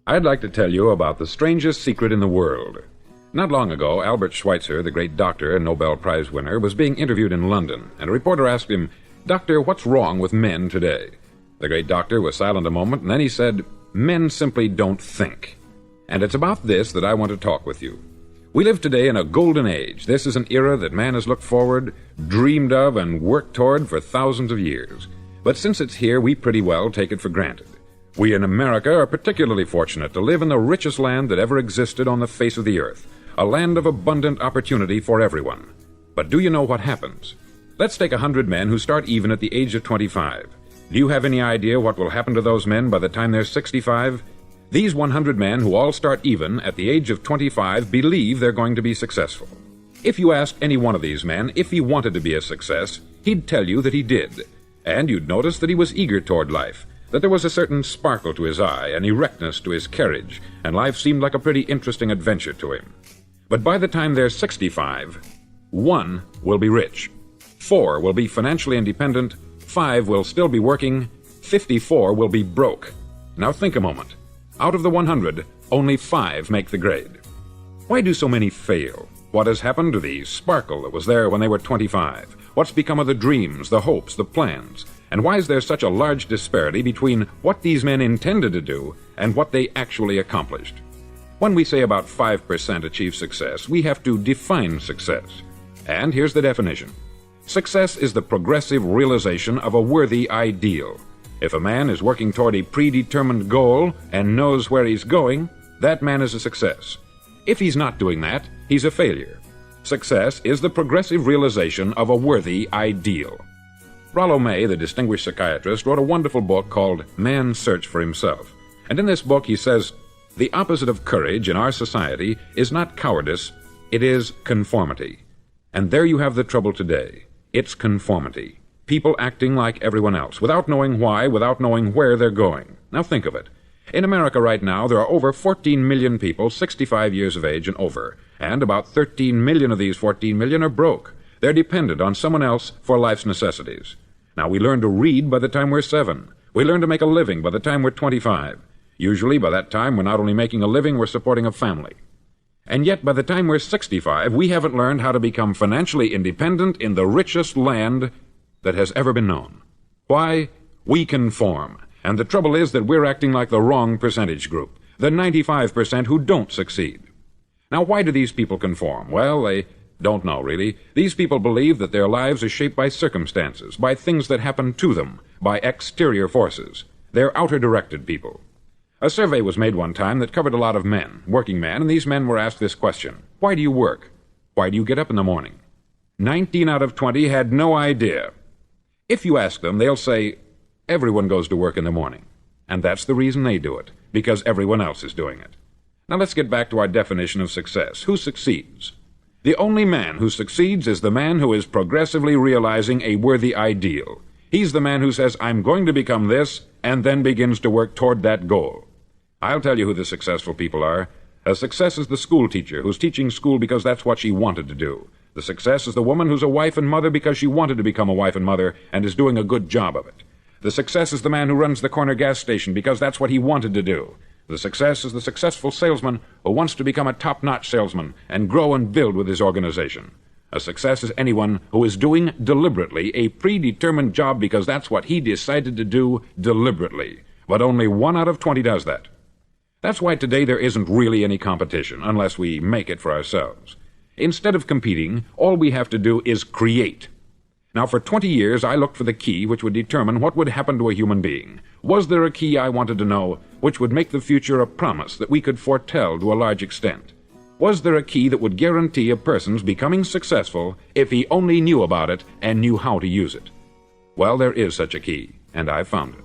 I'd like to tell you about the strangest secret in the world. Not long ago, Albert Schweitzer, the great doctor and Nobel Prize winner, was being interviewed in London, and a reporter asked him, "Doctor, what's wrong with men today?" The great doctor was silent a moment, and then he said, "Men simply don't think." And it's about this that I want to talk with you. We live today in a golden age. This is an era that man has looked forward, dreamed of, and worked toward for thousands of years. But since it's here, we pretty well take it for granted. We in America are particularly fortunate to live in the richest land that ever existed on the face of the earth, a land of abundant opportunity for everyone. But do you know what happens? Let's take 100 men who start even at the age of 25. Do you have any idea what will happen to those men by the time they're 65? These 100 men who all start even at the age of 25 believe they're going to be successful. If you asked any one of these men if he wanted to be a success, he'd tell you that he did. And you'd notice that he was eager toward life, that there was a certain sparkle to his eye, an erectness to his carriage, and life seemed like a pretty interesting adventure to him. But by the time they're 65, 1 will be rich, 4 will be financially independent, 5 will still be working, 54 will be broke. Now think a moment. Out of the 100, only 5 make the grade. Why do so many fail? What has happened to the sparkle that was there when they were 25? What's become of the dreams, the hopes, the plans? And why is there such a large disparity between what these men intended to do and what they actually accomplished? When we say about 5% achieve success, we have to define success. And here's the definition. Success is the progressive realization of a worthy ideal. If a man is working toward a predetermined goal and knows where he's going, that man is a success. If he's not doing that, he's a failure. Success is the progressive realization of a worthy ideal. Rollo May, the distinguished psychiatrist, wrote a wonderful book called Man's Search for Himself. And in this book he says, "The opposite of courage in our society is not cowardice, it is conformity." And there you have the trouble today. It's conformity. People acting like everyone else, without knowing why, without knowing where they're going. Now think of it. In America right now, there are over 14 million people 65 years of age and over, and about 13 million of these 14 million are broke. They're dependent on someone else for life's necessities. Now, we learn to read by the time we're 7. We learn to make a living by the time we're 25. Usually, by that time, we're not only making a living, we're supporting a family. And yet, by the time we're 65, we haven't learned how to become financially independent in the richest land that has ever been known. Why? We conform. And the trouble is that we're acting like the wrong percentage group, the 95% who don't succeed. Now, why do these people conform? Well, they don't know, really. These people believe that their lives are shaped by circumstances, by things that happen to them, by exterior forces. They're outer-directed people. A survey was made one time that covered a lot of men, working men, and these men were asked this question: why do you work? Why do you get up in the morning? 19 out of 20 had no idea. If you ask them, they'll say, everyone goes to work in the morning. And that's the reason they do it, because everyone else is doing it. Now let's get back to our definition of success. Who succeeds? The only man who succeeds is the man who is progressively realizing a worthy ideal. He's the man who says, I'm going to become this, and then begins to work toward that goal. I'll tell you who the successful people are. A success is the school teacher who's teaching school because that's what she wanted to do. The success is the woman who's a wife and mother because she wanted to become a wife and mother and is doing a good job of it. The success is the man who runs the corner gas station because that's what he wanted to do. The success is the successful salesman who wants to become a top-notch salesman and grow and build with his organization. A success is anyone who is doing deliberately a predetermined job because that's what he decided to do deliberately. But only 1 out of 20 does that. That's why today there isn't really any competition unless we make it for ourselves. Instead of competing, all we have to do is create. Now, for 20 years, I looked for the key which would determine what would happen to a human being. Was there a key, I wanted to know, which would make the future a promise that we could foretell to a large extent? Was there a key that would guarantee a person's becoming successful if he only knew about it and knew how to use it? Well, there is such a key, and I've found it.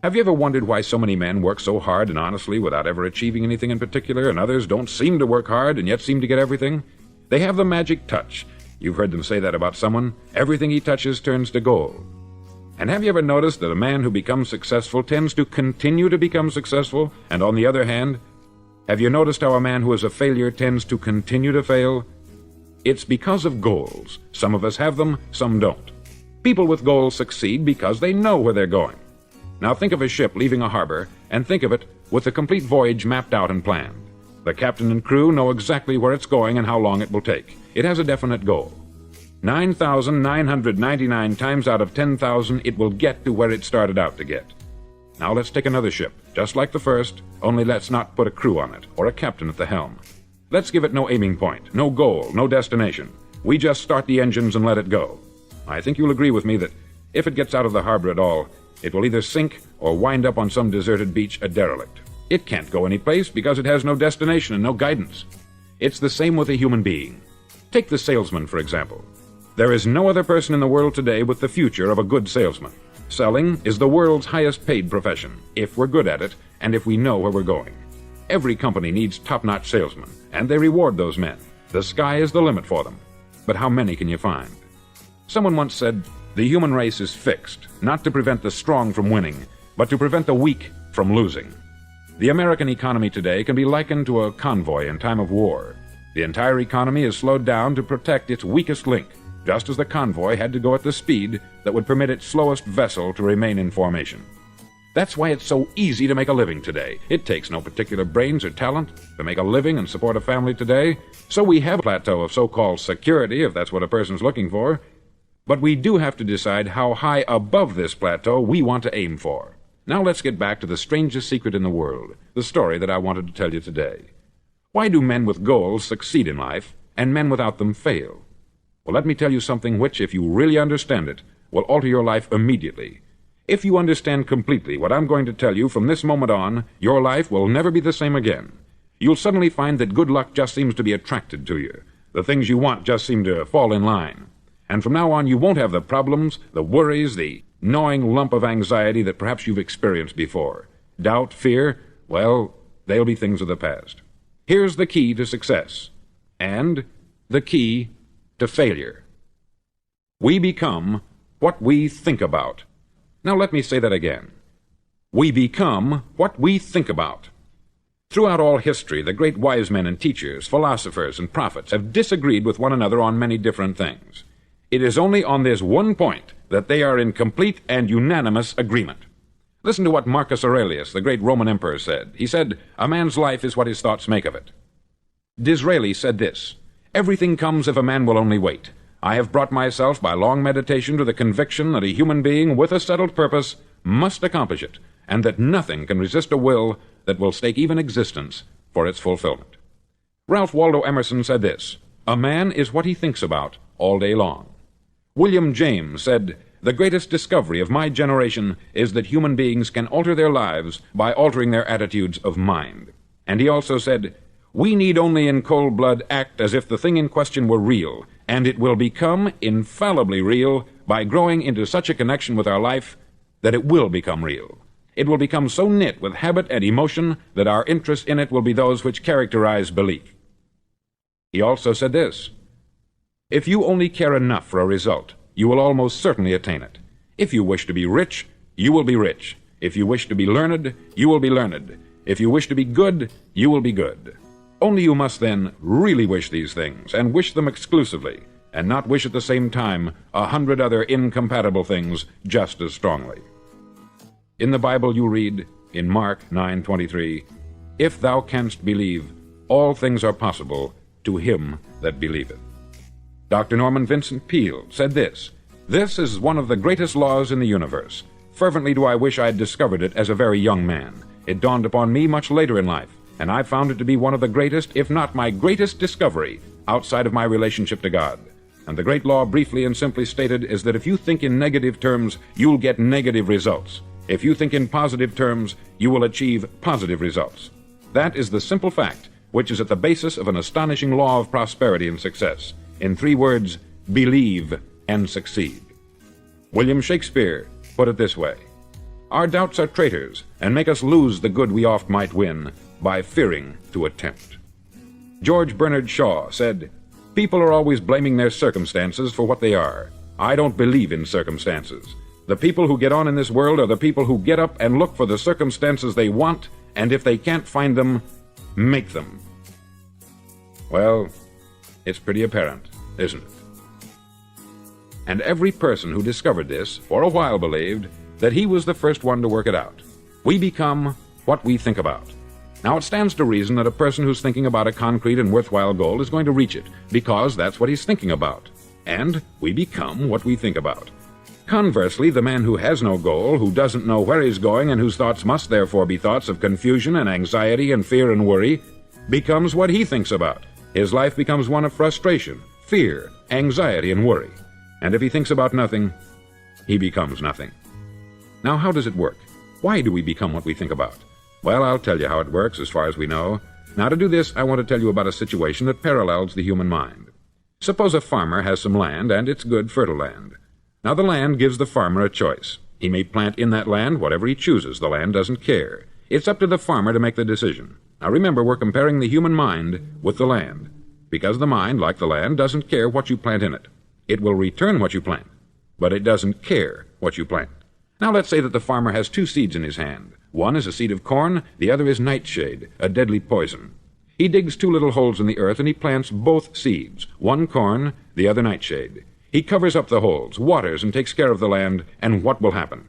Have you ever wondered why so many men work so hard and honestly without ever achieving anything in particular, and others don't seem to work hard and yet seem to get everything? They have the magic touch. You've heard them say that about someone. Everything he touches turns to gold. And have you ever noticed that a man who becomes successful tends to continue to become successful? And on the other hand, have you noticed how a man who is a failure tends to continue to fail? It's because of goals. Some of us have them, some don't. People with goals succeed because they know where they're going. Now think of a ship leaving a harbor, and think of it with the complete voyage mapped out and planned. The captain and crew know exactly where it's going and how long it will take. It has a definite goal. 9,999 times out of 10,000 it will get to where it started out to get. Now let's take another ship, just like the first, only let's not put a crew on it, or a captain at the helm. Let's give it no aiming point, no goal, no destination. We just start the engines and let it go. I think you'll agree with me that if it gets out of the harbor at all, it will either sink or wind up on some deserted beach a derelict. It can't go anyplace because it has no destination and no guidance. It's the same with a human being. Take the salesman, for example. There is no other person in the world today with the future of a good salesman. Selling is the world's highest paid profession, if we're good at it and if we know where we're going. Every company needs top-notch salesmen, and they reward those men. The sky is the limit for them. But how many can you find? Someone once said, the human race is fixed, not to prevent the strong from winning, but to prevent the weak from losing. The American economy today can be likened to a convoy in time of war. The entire economy is slowed down to protect its weakest link, just as the convoy had to go at the speed that would permit its slowest vessel to remain in formation. That's why it's so easy to make a living today. It takes no particular brains or talent to make a living and support a family today. So we have a plateau of so-called security, if that's what a person's looking for. But we do have to decide how high above this plateau we want to aim for. Now let's get back to the strangest secret in the world, the story that I wanted to tell you today. Why do men with goals succeed in life, and men without them fail? Well, let me tell you something which, if you really understand it, will alter your life immediately. If you understand completely what I'm going to tell you from this moment on, your life will never be the same again. You'll suddenly find that good luck just seems to be attracted to you. The things you want just seem to fall in line. And from now on, you won't have the problems, the worries, the gnawing lump of anxiety that perhaps you've experienced before. Doubt, fear, well, they'll be things of the past. Here's the key to success, and the key to failure. We become what we think about. Now let me say that again. We become what we think about. Throughout all history, the great wise men and teachers, philosophers and prophets have disagreed with one another on many different things. It is only on this one point that they are in complete and unanimous agreement. Listen to what Marcus Aurelius, the great Roman emperor, said. He said, "A man's life is what his thoughts make of it." Disraeli said this, "Everything comes if a man will only wait. I have brought myself by long meditation to the conviction that a human being with a settled purpose must accomplish it, and that nothing can resist a will that will stake even existence for its fulfillment." Ralph Waldo Emerson said this, "A man is what he thinks about all day long." William James said, "The greatest discovery of my generation is that human beings can alter their lives by altering their attitudes of mind." And he also said, "We need only in cold blood act as if the thing in question were real, and it will become infallibly real by growing into such a connection with our life that it will become real. It will become so knit with habit and emotion that our interest in it will be those which characterize belief." He also said this, "If you only care enough for a result, you will almost certainly attain it. If you wish to be rich, you will be rich. If you wish to be learned, you will be learned. If you wish to be good, you will be good. Only you must then really wish these things, and wish them exclusively, and not wish at the same time 100 other incompatible things just as strongly." In the Bible you read, in Mark 9:23, "If thou canst believe, all things are possible to him that believeth." Dr. Norman Vincent Peale said this, "This is one of the greatest laws in the universe. Fervently do I wish I had discovered it as a very young man. It dawned upon me much later in life, and I found it to be one of the greatest, if not my greatest discovery, outside of my relationship to God. And the great law, briefly and simply stated, is that if you think in negative terms, you'll get negative results. If you think in positive terms, you will achieve positive results. That is the simple fact which is at the basis of an astonishing law of prosperity and success. In 3 words, believe and succeed." William Shakespeare put it this way, "Our doubts are traitors, and make us lose the good we oft might win, by fearing to attempt." George Bernard Shaw said, "People are always blaming their circumstances for what they are. I don't believe in circumstances. The people who get on in this world are the people who get up and look for the circumstances they want, and if they can't find them, make them." Well, it's pretty apparent, isn't it? And every person who discovered this for a while believed that he was the first one to work it out. We become what we think about. Now, it stands to reason that a person who's thinking about a concrete and worthwhile goal is going to reach it, because that's what he's thinking about. And we become what we think about. Conversely, the man who has no goal, who doesn't know where he's going, and whose thoughts must therefore be thoughts of confusion and anxiety and fear and worry, becomes what he thinks about. His life becomes one of frustration, fear, anxiety, and worry. And if he thinks about nothing, he becomes nothing. Now, how does it work? Why do we become what we think about? Well, I'll tell you how it works as far as we know. Now, to do this, I want to tell you about a situation that parallels the human mind. Suppose a farmer has some land, and it's good, fertile land. Now, the land gives the farmer a choice. He may plant in that land whatever he chooses. The land doesn't care. It's up to the farmer to make the decision. Now, remember, we're comparing the human mind with the land, because the mind, like the land, doesn't care what you plant in it. It will return what you plant, but it doesn't care what you plant. Now, let's say that the farmer has 2 seeds in his hand. One is a seed of corn, the other is nightshade, a deadly poison. He digs 2 little holes in the earth, and he plants both seeds, one corn, the other nightshade. He covers up the holes, waters, and takes care of the land, and what will happen?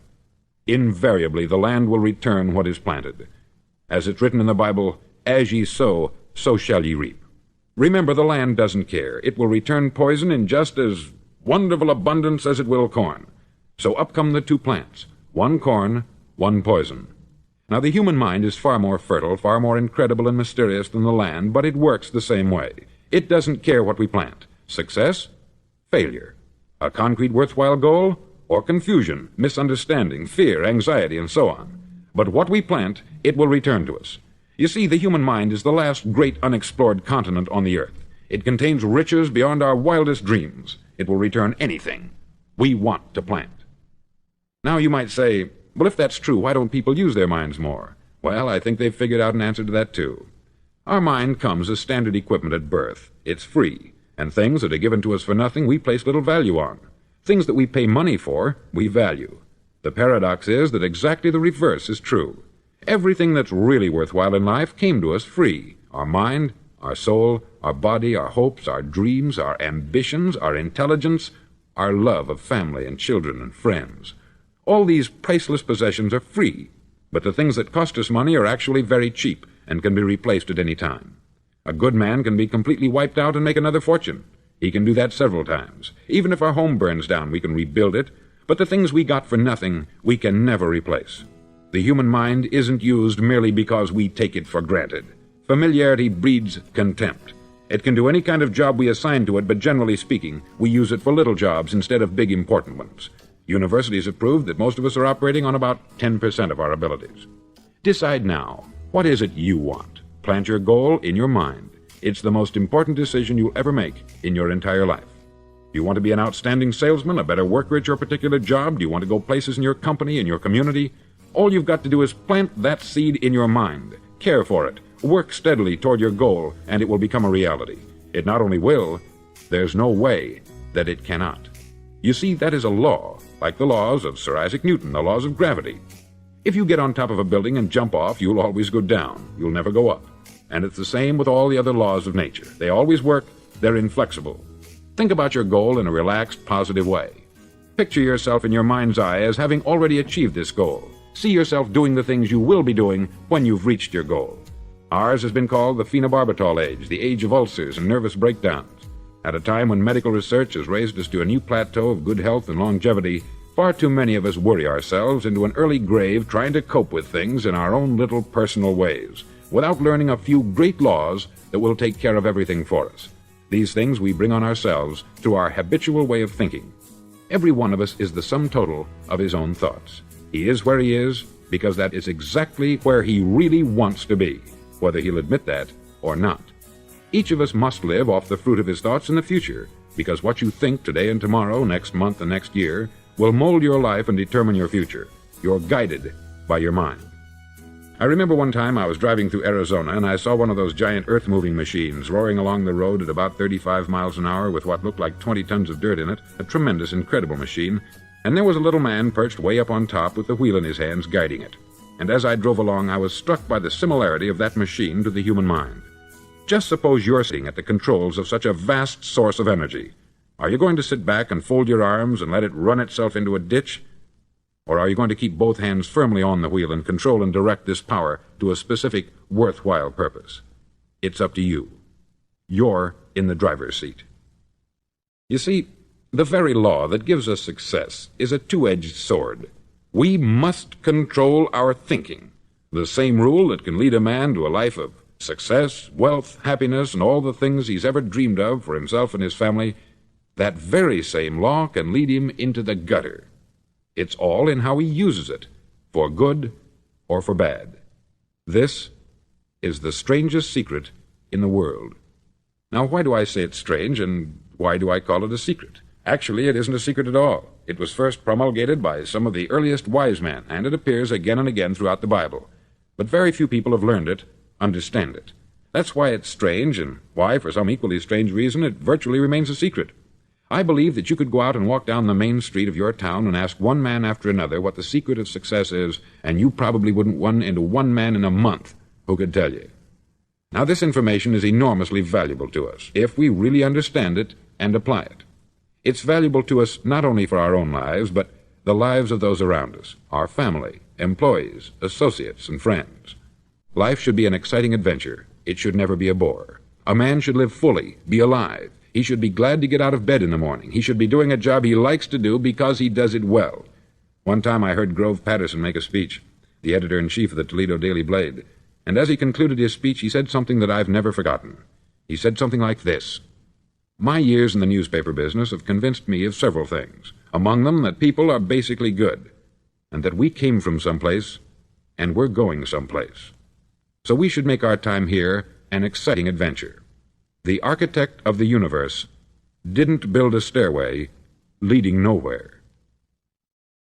Invariably, the land will return what is planted. As it's written in the Bible, as ye sow, so shall ye reap. Remember, the land doesn't care. It will return poison in just as wonderful abundance as it will corn. So up come the 2 plants, one corn, one poison. Now, the human mind is far more fertile, far more incredible and mysterious than the land, but it works the same way. It doesn't care what we plant. Success, failure. A concrete worthwhile goal, or confusion, misunderstanding, fear, anxiety, and so on. But what we plant, it will return to us. You see, the human mind is the last great unexplored continent on the earth. It contains riches beyond our wildest dreams. It will return anything we want to plant. Now, you might say, well, if that's true, why don't people use their minds more? Well, I think they've figured out an answer to that, too. Our mind comes as standard equipment at birth. It's free, and things that are given to us for nothing we place little value on. Things that we pay money for, we value. The paradox is that exactly the reverse is true. Everything that's really worthwhile in life came to us free. Our mind, our soul, our body, our hopes, our dreams, our ambitions, our intelligence, our love of family and children and friends. All these priceless possessions are free, but the things that cost us money are actually very cheap and can be replaced at any time. A good man can be completely wiped out and make another fortune. He can do that several times. Even if our home burns down, we can rebuild it, but the things we got for nothing, we can never replace. The human mind isn't used merely because we take it for granted. Familiarity breeds contempt. It can do any kind of job we assign to it, but generally speaking, we use it for little jobs instead of big important ones. Universities have proved that most of us are operating on about 10% of our abilities. Decide now, what is it you want? Plant your goal in your mind. It's the most important decision you'll ever make in your entire life. Do you want to be an outstanding salesman, a better worker at your particular job? Do you want to go places in your company, in your community? All you've got to do is plant that seed in your mind. Care for it. Work steadily toward your goal, and it will become a reality. It not only will, there's no way that it cannot. You see, that is a law, like the laws of Sir Isaac Newton, the laws of gravity. If you get on top of a building and jump off, you'll always go down. You'll never go up. And it's the same with all the other laws of nature. They always work. They're inflexible. Think about your goal in a relaxed, positive way. Picture yourself in your mind's eye as having already achieved this goal. See yourself doing the things you will be doing when you've reached your goal. Ours has been called the phenobarbital age, the age of ulcers and nervous breakdowns. At a time when medical research has raised us to a new plateau of good health and longevity, far too many of us worry ourselves into an early grave trying to cope with things in our own little personal ways, without learning a few great laws that will take care of everything for us. These things we bring on ourselves through our habitual way of thinking. Every one of us is the sum total of his own thoughts. He is where he is because that is exactly where he really wants to be, whether he'll admit that or not. Each of us must live off the fruit of his thoughts in the future, because what you think today and tomorrow, next month and next year, will mold your life and determine your future. You're guided by your mind. I remember one time I was driving through Arizona and I saw one of those giant earth-moving machines roaring along the road at about 35 miles an hour with what looked like 20 tons of dirt in it, a tremendous, incredible machine, and there was a little man perched way up on top with the wheel in his hands guiding it. And as I drove along, I was struck by the similarity of that machine to the human mind. Just suppose you're sitting at the controls of such a vast source of energy. Are you going to sit back and fold your arms and let it run itself into a ditch? Or are you going to keep both hands firmly on the wheel and control and direct this power to a specific, worthwhile purpose? It's up to you. You're in the driver's seat. You see, the very law that gives us success is a two-edged sword. We must control our thinking. The same rule that can lead a man to a life of success, wealth, happiness, and all the things he's ever dreamed of for himself and his family, that very same law can lead him into the gutter. It's all in how he uses it, for good or for bad. This is the strangest secret in the world. Now, why do I say it's strange, and why do I call it a secret? Actually, it isn't a secret at all. It was first promulgated by some of the earliest wise men, and it appears again and again throughout the Bible. But very few people have learned it, understand it. That's why it's strange, and why, for some equally strange reason, it virtually remains a secret. I believe that you could go out and walk down the main street of your town and ask one man after another what the secret of success is, and you probably wouldn't run into one man in a month who could tell you. Now, this information is enormously valuable to us, if we really understand it and apply it. It's valuable to us not only for our own lives, but the lives of those around us, our family, employees, associates, and friends. Life should be an exciting adventure. It should never be a bore. A man should live fully, be alive. He should be glad to get out of bed in the morning. He should be doing a job he likes to do because he does it well. One time I heard Grove Patterson make a speech, the editor-in-chief of the Toledo Daily Blade, and as he concluded his speech, he said something that I've never forgotten. He said something like this: "My years in the newspaper business have convinced me of several things, among them that people are basically good, and that we came from someplace, and we're going someplace. So we should make our time here an exciting adventure. The architect of the universe didn't build a stairway leading nowhere."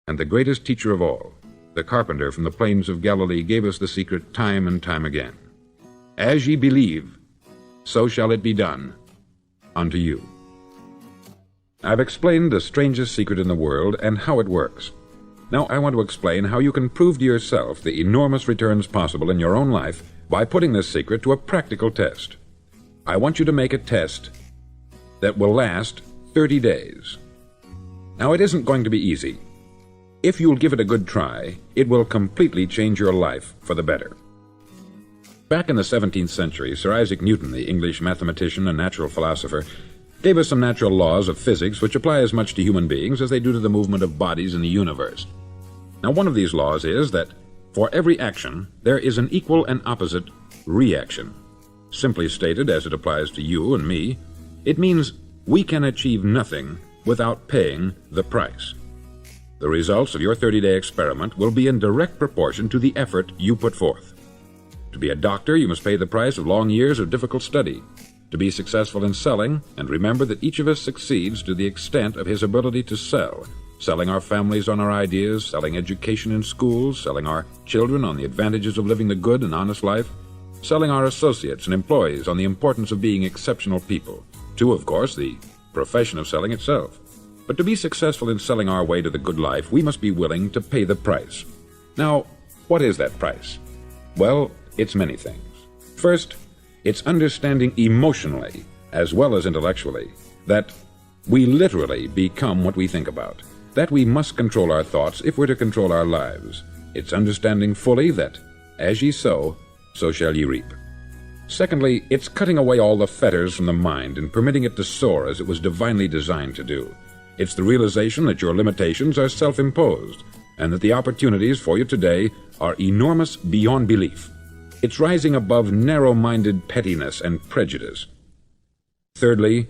And the greatest teacher of all, the carpenter from the plains of Galilee, gave us the secret time and time again. As ye believe, so shall it be done unto you. I've explained the strangest secret in the world and how it works. Now I want to explain how you can prove to yourself the enormous returns possible in your own life by putting this secret to a practical test. I want you to make a test that will last 30 days. Now, it isn't going to be easy. If you'll give it a good try, it will completely change your life for the better. Back in the 17th century, Sir Isaac Newton, the English mathematician and natural philosopher, gave us some natural laws of physics which apply as much to human beings as they do to the movement of bodies in the universe. Now, one of these laws is that for every action, there is an equal and opposite reaction. Simply stated, as it applies to you and me, it means we can achieve nothing without paying the price. The results of your 30-day experiment will be in direct proportion to the effort you put forth. To be a doctor, you must pay the price of long years of difficult study. To be successful in selling, and remember that each of us succeeds to the extent of his ability to sell, selling our families on our ideas, selling education in schools, selling our children on the advantages of living the good and honest life, selling our associates and employees on the importance of being exceptional people, to, of course, the profession of selling itself. But to be successful in selling our way to the good life, we must be willing to pay the price. Now, what is that price? Well, it's many things. First, it's understanding emotionally, as well as intellectually, that we literally become what we think about, that we must control our thoughts if we're to control our lives. It's understanding fully that, as ye sow, so shall ye reap. Secondly, it's cutting away all the fetters from the mind and permitting it to soar as it was divinely designed to do. It's the realization that your limitations are self-imposed, and that the opportunities for you today are enormous beyond belief. It's rising above narrow-minded pettiness and prejudice. Thirdly,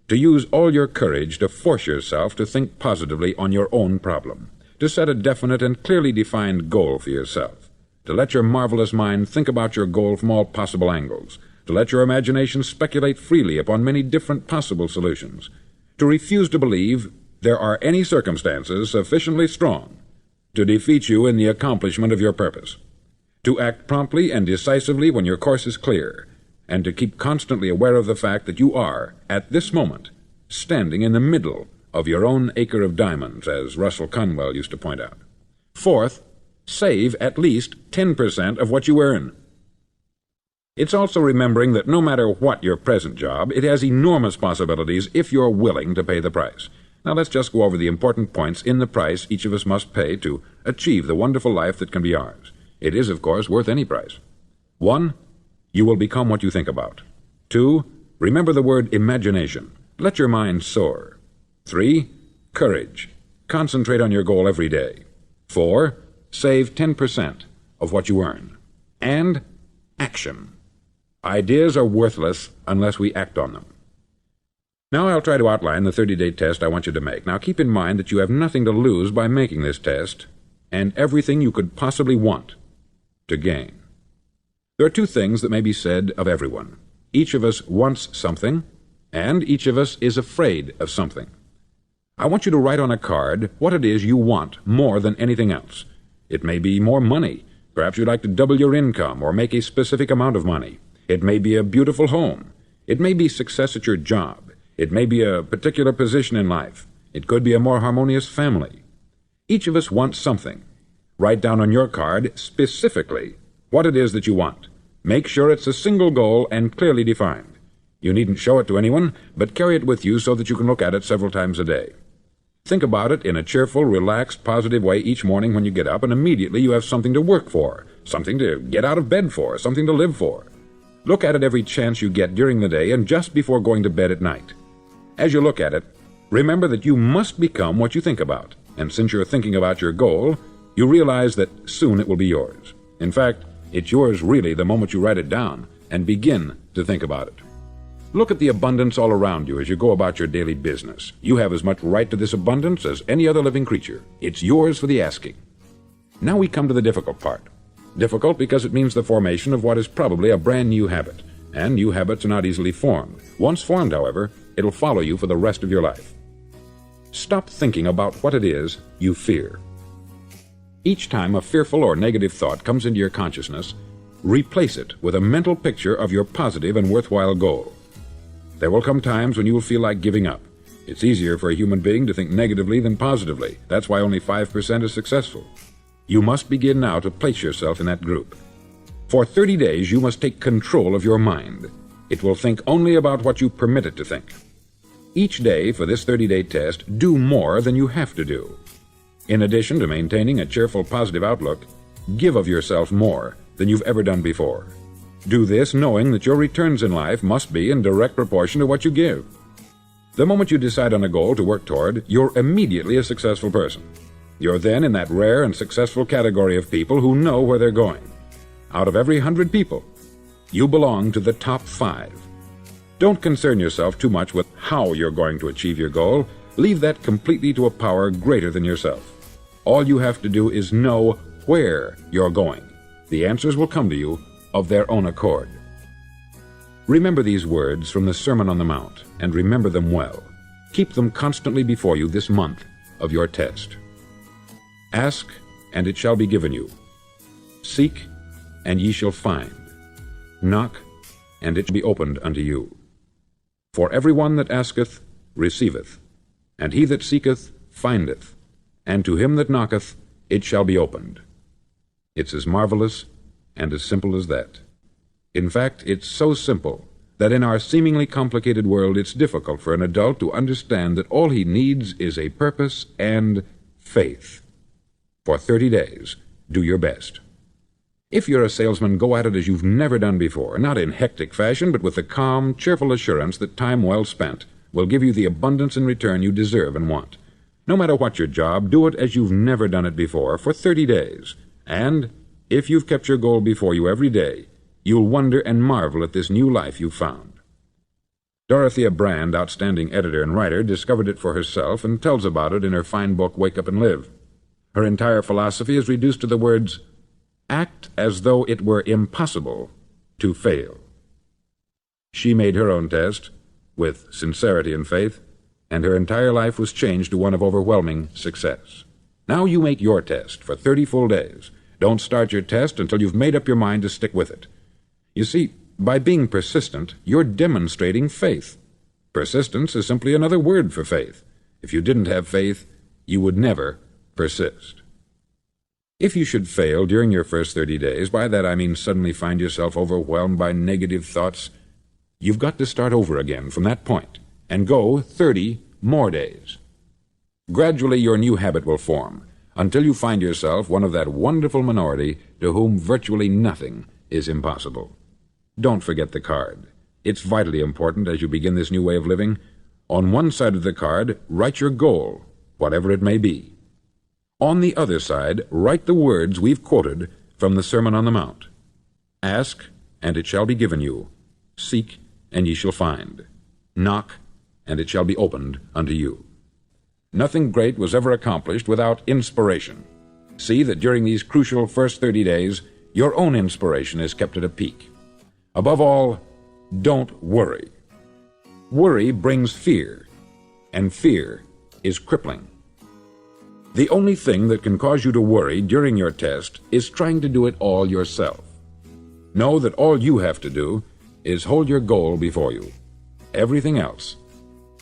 to use all your courage to force yourself to think positively on your own problem, to set a definite and clearly defined goal for yourself, to let your marvelous mind think about your goal from all possible angles, to let your imagination speculate freely upon many different possible solutions, to refuse to believe there are any circumstances sufficiently strong to defeat you in the accomplishment of your purpose, to act promptly and decisively when your course is clear, and to keep constantly aware of the fact that you are, at this moment, standing in the middle of your own acre of diamonds, as Russell Conwell used to point out. Fourth, save at least 10% of what you earn. It's also remembering that no matter what your present job, it has enormous possibilities if you're willing to pay the price. Now let's just go over the important points in the price each of us must pay to achieve the wonderful life that can be ours. It is, of course, worth any price. 1. You will become what you think about. 2. Remember the word imagination. Let your mind soar. 3. Courage. Concentrate on your goal every day. 4. Save 10% of what you earn. And action. Ideas are worthless unless we act on them. Now I'll try to outline the 30-day test I want you to make. Now keep in mind that you have nothing to lose by making this test, and everything you could possibly want to gain. There are two things that may be said of everyone. Each of us wants something, and each of us is afraid of something. I want you to write on a card what it is you want more than anything else. It may be more money. Perhaps you'd like to double your income or make a specific amount of money. It may be a beautiful home. It may be success at your job. It may be a particular position in life. It could be a more harmonious family. Each of us wants something. Write down on your card specifically what it is that you want. Make sure it's a single goal and clearly defined. You needn't show it to anyone, but carry it with you so that you can look at it several times a day. Think about it in a cheerful, relaxed, positive way each morning when you get up, and immediately you have something to work for, something to get out of bed for, something to live for. Look at it every chance you get during the day and just before going to bed at night. As you look at it, remember that you must become what you think about, and since you're thinking about your goal, you realize that soon it will be yours. In fact, it's yours really the moment you write it down and begin to think about it. Look at the abundance all around you as you go about your daily business. You have as much right to this abundance as any other living creature. It's yours for the asking. Now we come to the difficult part. Difficult because it means the formation of what is probably a brand new habit, and new habits are not easily formed. Once formed, however, it'll follow you for the rest of your life. Stop thinking about what it is you fear. Each time a fearful or negative thought comes into your consciousness, replace it with a mental picture of your positive and worthwhile goal. There will come times when you will feel like giving up. It's easier for a human being to think negatively than positively. That's why only 5% is successful. You must begin now to place yourself in that group. For 30 days, you must take control of your mind. It will think only about what you permit it to think. Each day for this 30-day test, do more than you have to do. In addition to maintaining a cheerful, positive outlook, give of yourself more than you've ever done before. Do this knowing that your returns in life must be in direct proportion to what you give. The moment you decide on a goal to work toward, you're immediately a successful person. You're then in that rare and successful category of people who know where they're going. Out of every 100 people, you belong to the top 5. Don't concern yourself too much with how you're going to achieve your goal. Leave that completely to a power greater than yourself. All you have to do is know where you're going. The answers will come to you of their own accord. Remember these words from the Sermon on the Mount, and remember them well. Keep them constantly before you this month of your test. Ask, and it shall be given you. Seek, and ye shall find. Knock, and it shall be opened unto you. For every one that asketh receiveth, and he that seeketh findeth, and to him that knocketh it shall be opened. It's as marvelous and as simple as that. In fact, it's so simple that in our seemingly complicated world it's difficult for an adult to understand that all he needs is a purpose and faith. For 30 days, do your best. If you're a salesman, go at it as you've never done before, not in hectic fashion, but with the calm, cheerful assurance that time well spent will give you the abundance in return you deserve and want. No matter what your job, do it as you've never done it before for 30 days. And if you've kept your goal before you every day, you'll wonder and marvel at this new life you've found. Dorothea Brand, outstanding editor and writer, discovered it for herself and tells about it in her fine book, Wake Up and Live. Her entire philosophy is reduced to the words, act as though it were impossible to fail. She made her own test with sincerity and faith, and her entire life was changed to one of overwhelming success. Now you make your test for 30 full days. Don't start your test until you've made up your mind to stick with it. You see, by being persistent, you're demonstrating faith. Persistence is simply another word for faith. If you didn't have faith, you would never persist. If you should fail during your first 30 days, by that I mean suddenly find yourself overwhelmed by negative thoughts, you've got to start over again from that point and go 30 more days. Gradually your new habit will form, until you find yourself one of that wonderful minority to whom virtually nothing is impossible. Don't forget the card. It's vitally important as you begin this new way of living. On one side of the card, write your goal, whatever it may be. On the other side, write the words we've quoted from the Sermon on the Mount. Ask, and it shall be given you. Seek, and ye shall find. Knock, and it shall be opened unto you. Nothing great was ever accomplished without inspiration. See that during these crucial first 30 days, your own inspiration is kept at a peak. Above all, don't worry. Worry brings fear, and fear is crippling. The only thing that can cause you to worry during your test is trying to do it all yourself. Know that all you have to do is hold your goal before you. Everything else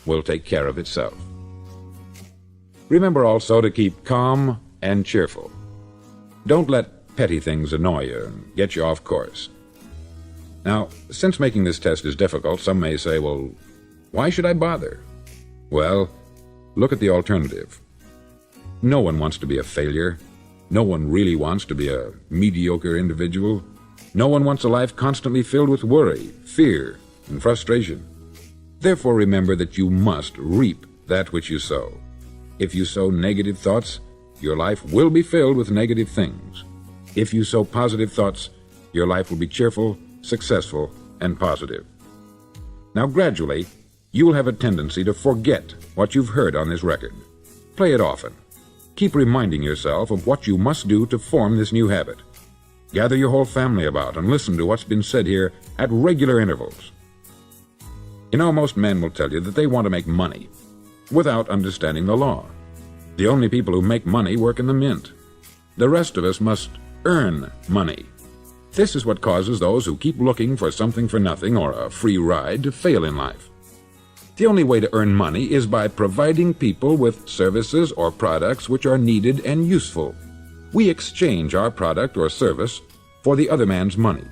will take care of itself. Remember also to keep calm and cheerful. Don't let petty things annoy you and get you off course. Now, since making this test is difficult, some may say, well, why should I bother? Well, look at the alternative. No one wants to be a failure. No one really wants to be a mediocre individual. No one wants a life constantly filled with worry, fear, and frustration. Therefore, remember that you must reap that which you sow. If you sow negative thoughts, your life will be filled with negative things. If you sow positive thoughts, your life will be cheerful, successful, and positive. Now, gradually, you will have a tendency to forget what you've heard on this record. Play it often. Keep reminding yourself of what you must do to form this new habit. Gather your whole family about and listen to what's been said here at regular intervals. You know, most men will tell you that they want to make money without understanding the law. The only people who make money work in the mint. The rest of us must earn money. This is what causes those who keep looking for something for nothing or a free ride to fail in life. The only way to earn money is by providing people with services or products which are needed and useful. We exchange our product or service for the other man's money.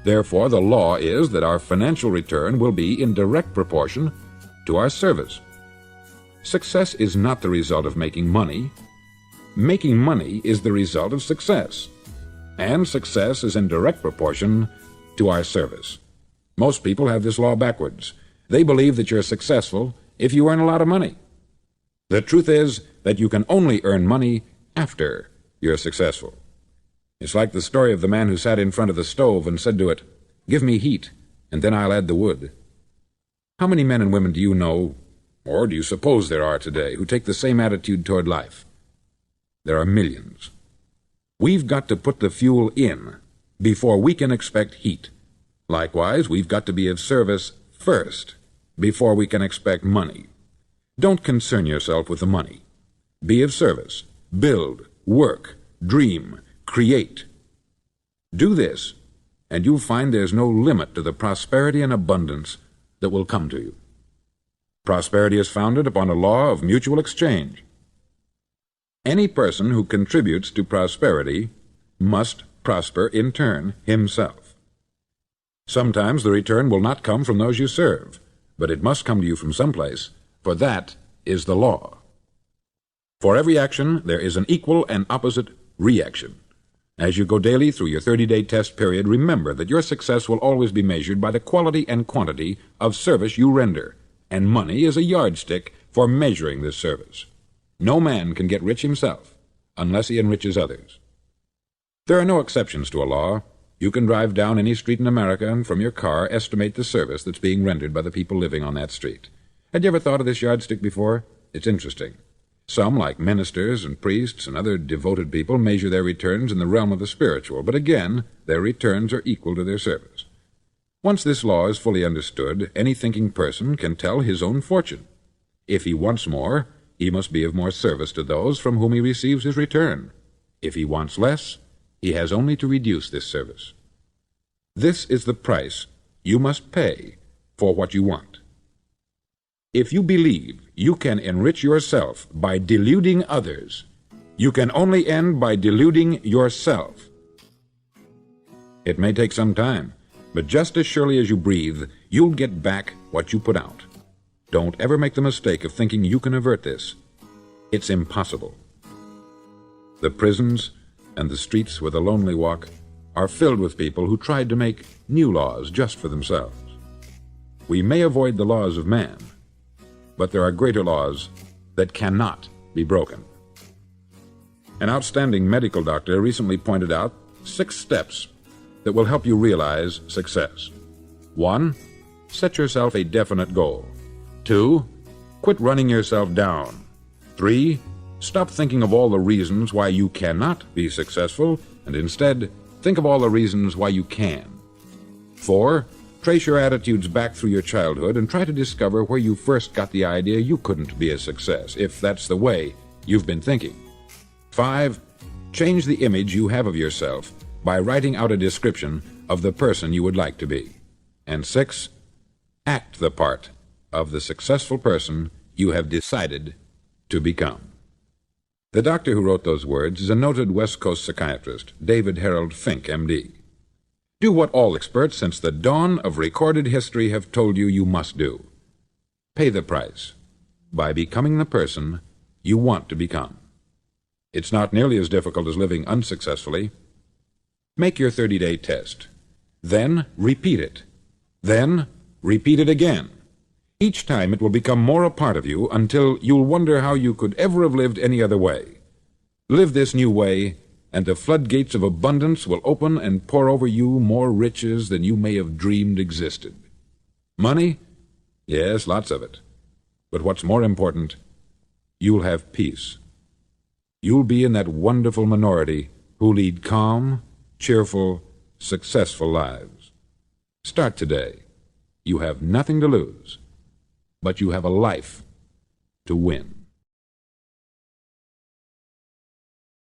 Therefore, the law is that our financial return will be in direct proportion to our service. Success is not the result of making money. Making money is the result of success. And success is in direct proportion to our service. Most people have this law backwards. They believe that you're successful if you earn a lot of money. The truth is that you can only earn money after you're successful. It's like the story of the man who sat in front of the stove and said to it, "Give me heat, and then I'll add the wood." How many men and women do you know, or do you suppose there are today, who take the same attitude toward life? There are millions. We've got to put the fuel in before we can expect heat. Likewise, we've got to be of service first before we can expect money. Don't concern yourself with the money. Be of service. Build, work, dream, create. Do this, and you'll find there's no limit to the prosperity and abundance that will come to you. Prosperity is founded upon a law of mutual exchange. Any person who contributes to prosperity must prosper in turn himself. Sometimes the return will not come from those you serve, but it must come to you from someplace, for that is the law. For every action, there is an equal and opposite reaction. As you go daily through your 30-day test period, remember that your success will always be measured by the quality and quantity of service you render, and money is a yardstick for measuring this service. No man can get rich himself unless he enriches others. There are no exceptions to a law. You can drive down any street in America and from your car estimate the service that's being rendered by the people living on that street. Had you ever thought of this yardstick before? It's interesting. Some, like ministers and priests and other devoted people, measure their returns in the realm of the spiritual, but again, their returns are equal to their service. Once this law is fully understood, any thinking person can tell his own fortune. If he wants more, he must be of more service to those from whom he receives his return. If he wants less, he has only to reduce this service. This is the price you must pay for what you want. If you believe you can enrich yourself by deluding others, you can only end by deluding yourself. It may take some time, but just as surely as you breathe, you'll get back what you put out. Don't ever make the mistake of thinking you can avert this. It's impossible. The prisons and the streets where the lonely walk are filled with people who tried to make new laws just for themselves. We may avoid the laws of man, but there are greater laws that cannot be broken. An outstanding medical doctor recently pointed out 6 steps that will help you realize success. 1. Set yourself a definite goal. 2. Quit running yourself down. 3. Stop thinking of all the reasons why you cannot be successful, and instead think of all the reasons why you can. 4. Trace your attitudes back through your childhood and try to discover where you first got the idea you couldn't be a success, if that's the way you've been thinking. 5. Change the image you have of yourself by writing out a description of the person you would like to be. And 6. Act the part of the successful person you have decided to become. The doctor who wrote those words is a noted West Coast psychiatrist, David Harold Fink, M.D. Do what all experts since the dawn of recorded history have told you you must do. Pay the price by becoming the person you want to become. It's not nearly as difficult as living unsuccessfully. Make your 30-day test. Then repeat it. Then repeat it again. Each time it will become more a part of you until you'll wonder how you could ever have lived any other way. Live this new way, and the floodgates of abundance will open and pour over you more riches than you may have dreamed existed. Money? Yes, lots of it. But what's more important, you'll have peace. You'll be in that wonderful minority who lead calm, cheerful, successful lives. Start today. You have nothing to lose, but you have a life to win.